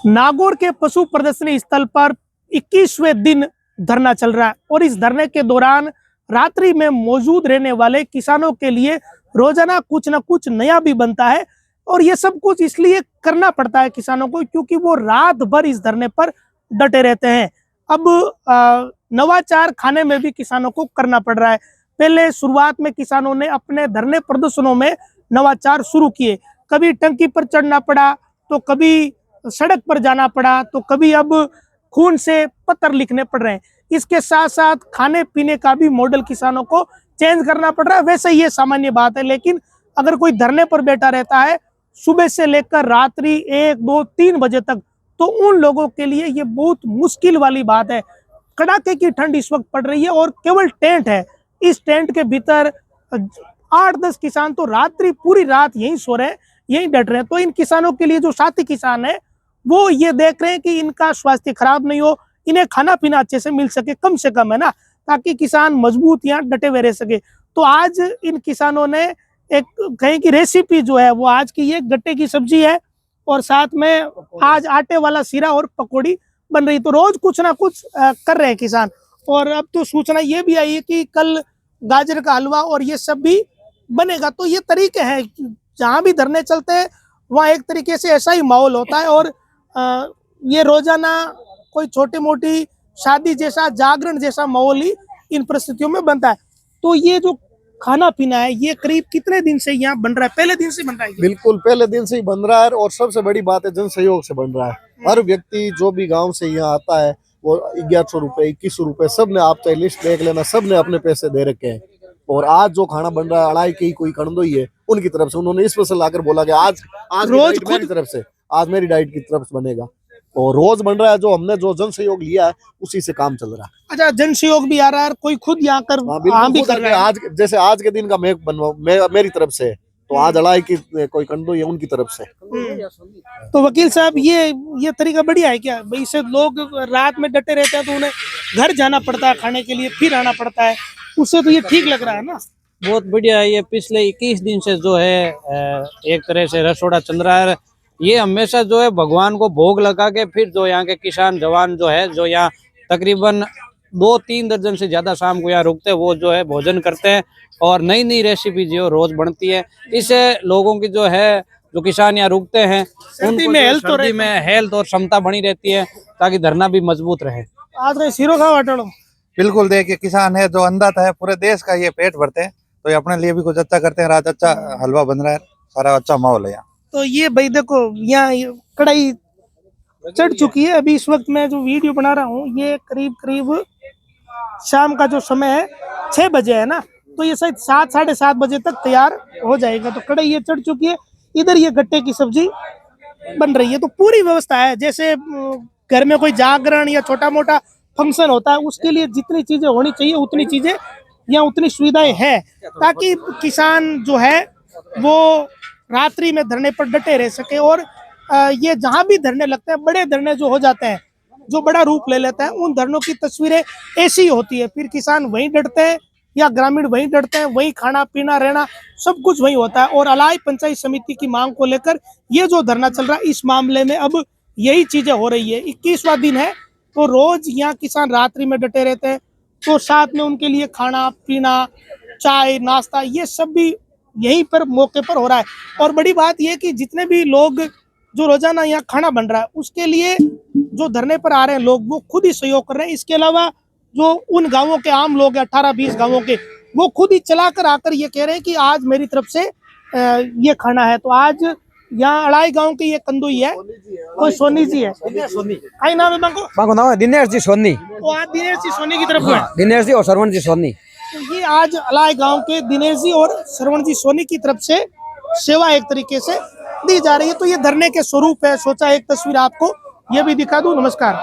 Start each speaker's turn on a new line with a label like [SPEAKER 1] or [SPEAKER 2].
[SPEAKER 1] नागौर के पशु प्रदर्शनी स्थल पर 21वें दिन धरना चल रहा है और इस धरने के दौरान रात्रि में मौजूद रहने वाले किसानों के लिए रोजाना कुछ ना कुछ नया भी बनता है। और ये सब कुछ इसलिए करना पड़ता है किसानों को क्योंकि वो रात भर इस धरने पर डटे रहते हैं। अब नवाचार खाने में भी किसानों को करना पड़ रहा है। पहले शुरुआत में किसानों ने अपने धरने प्रदर्शनों में नवाचार शुरू किए। कभी टंकी पर चढ़ना पड़ा, तो कभी सड़क पर जाना पड़ा, तो कभी अब खून से पत्र लिखने पड़ रहे हैं। इसके साथ साथ खाने पीने का भी मॉडल किसानों को चेंज करना पड़ रहा है। वैसे ये सामान्य बात है, लेकिन अगर कोई धरने पर बैठा रहता है सुबह से लेकर रात्रि 1, 2, 3 बजे तक, तो उन लोगों के लिए ये बहुत मुश्किल वाली बात है। कड़ाके की ठंड इस वक्त पड़ रही है और केवल टेंट है। इस टेंट के भीतर 8-10 किसान तो पूरी रात यहीं सो रहे हैं, यहीं डट रहे हैं। तो इन किसानों के लिए जो साथी किसान है वो ये देख रहे हैं कि इनका स्वास्थ्य खराब नहीं हो, इन्हें खाना पीना अच्छे से मिल सके, कम से कम, है ना, ताकि किसान मजबूत यहाँ डटे हुए रह सके। तो आज इन किसानों ने एक कहीं की रेसिपी जो है वो आज की ये गट्टे की सब्जी है और साथ में आज आटे वाला सीरा और पकौड़ी बन रही। तो रोज कुछ ना कुछ कर रहे हैं किसान। और अब तो सूचना ये भी आई है कि कल गाजर का हलवा और ये सब भी बनेगा। तो ये तरीके हैं, जहाँ भी धरने चलते हैं वहाँ एक तरीके से ऐसा ही माहौल होता है। और ये रोजाना कोई छोटी मोटी शादी जैसा, जागरण जैसा माहौल ही इन परिस्थितियों में बनता है। तो ये जो खाना पीना है ये करीब कितने दिन से यहाँ बन रहा है? पहले दिन से बन रहा है?
[SPEAKER 2] बिल्कुल पहले दिन से ही बन रहा है और सबसे बड़ी बात है जन सहयोग से बन रहा है। हर व्यक्ति जो भी गांव से यहाँ आता है वो 1100 रुपए, 2100 रुपए, सब ने, आप चाहे लिस्ट देख लेना, सब ने अपने पैसे दे रखे हैं। और आज जो खाना बन रहा है अड़ाई की कोई कणदोई है उनकी तरफ से, उन्होंने स्पेशल आकर बोला कि आज
[SPEAKER 1] रोज
[SPEAKER 2] मेरी तरफ से, आज मेरी डाइट की तरफ से बनेगा। और रोज बन रहा है, जो हमने जो जन सहयोग लिया है उसी से काम चल रहा है।
[SPEAKER 1] अच्छा, जन सहयोग भी आ रहा है, कोई खुद यहाँ कर भी कर रहा है।
[SPEAKER 2] आज जैसे आज के दिन का मैं बनवा मेरी तरफ से, तो आज अड़ाई की कोई कंडोई है उनकी तरफ से।
[SPEAKER 1] तो वकील साहब ये तरीका बढ़िया है क्या भाई? इससे लोग रात में डटे रहते हैं तो उन्हें घर जाना पड़ता है खाने के लिए, फिर आना पड़ता है, उससे तो ये ठीक लग रहा है ना?
[SPEAKER 3] बहुत बढ़िया है। ये पिछले 21 दिन से जो है एक तरह से रसोड़ा चल रहा है। ये हमेशा जो है भगवान को भोग लगा के फिर जो यहाँ के किसान जवान जो है, जो यहाँ तकरीबन 2-3 दर्जन से ज्यादा शाम को यहाँ रुकते हैं, वो जो है भोजन करते हैं और नई नई रेसिपी जो रोज बनती है। इससे लोगों की जो है, जो किसान यहाँ रुकते हैं,
[SPEAKER 1] सर्दी में
[SPEAKER 3] हेल्थ और क्षमता बनी रहती है ताकि धरना भी मजबूत रहे।
[SPEAKER 1] आज का सीरो खाओ अटड़ो।
[SPEAKER 4] बिल्कुल, देखिए किसान है जो अन्नदाता है, पूरे देश का ये पेट भरते हैं, तो ये अपने लिए भी कुछ अच्छा करते हैं। रात अच्छा हलवा बन रहा है, सारा अच्छा माहौल है यहाँ।
[SPEAKER 1] तो ये भाई देखो, यहाँ कढ़ाई चढ़ चुकी है। अभी इस वक्त मैं जो वीडियो बना रहा हूँ ये करीब शाम का जो समय है 6 बजे है ना, तो ये शायद 7, 7:30 बजे तक तैयार हो जाएगा। तो कढ़ाई ये चढ़ चुकी है, इधर ये गट्टे की सब्जी बन रही है। तो पूरी व्यवस्था है, जैसे घर में कोई जागरण या छोटा मोटा फंक्शन होता है उसके लिए जितनी चीजें होनी चाहिए उतनी चीजें या उतनी सुविधाएं हैं, ताकि किसान जो है वो रात्रि में धरने पर डटे रह सके। और ये जहां भी धरने लगते हैं, बड़े धरने जो हो जाते हैं, जो बड़ा रूप ले लेता है, उन धरनों की तस्वीरें ऐसी होती है। फिर किसान वहीं डटते हैं या ग्रामीण वहीं डटते हैं, वहीं खाना पीना रहना सब कुछ वहीं होता है। और अलाई पंचायत समिति की मांग को लेकर ये जो धरना चल रहा है, इस मामले में अब यही चीजें हो रही है। 21वां दिन है, तो रोज यहाँ किसान रात्रि में डटे रहते हैं, तो साथ में उनके लिए खाना पीना, चाय, नाश्ता, ये सब भी यहीं पर मौके पर हो रहा है। और बड़ी बात यह कि जितने भी लोग जो रोजाना यहाँ खाना बन रहा है उसके लिए जो धरने पर आ रहे हैं लोग, वो खुद ही सहयोग कर रहे हैं। इसके अलावा जो उन गांवों के आम लोग हैं, 18-20 गांवों के, वो खुद ही चलाकर आकर ये कह रहे हैं कि आज मेरी तरफ से ये खाना है। तो आज यहाँ अड़ाई गांव की ये कंदुई है, कोई सोनी जी है, कई नाम है बांको
[SPEAKER 5] नाम है दिनेश जी सोनी।
[SPEAKER 1] तो आज दिनेश जी सोनी की तरफ है,
[SPEAKER 5] दिनेश जी और श्रवण जी सोनी।
[SPEAKER 1] तो ये आज अलाई गांव के दिनेश जी और श्रवण जी सोनी की तरफ से सेवा एक तरीके से दी जा रही है। तो ये धरने के स्वरूप है। सोचा एक तस्वीर आपको ये भी दिखा दूं। नमस्कार।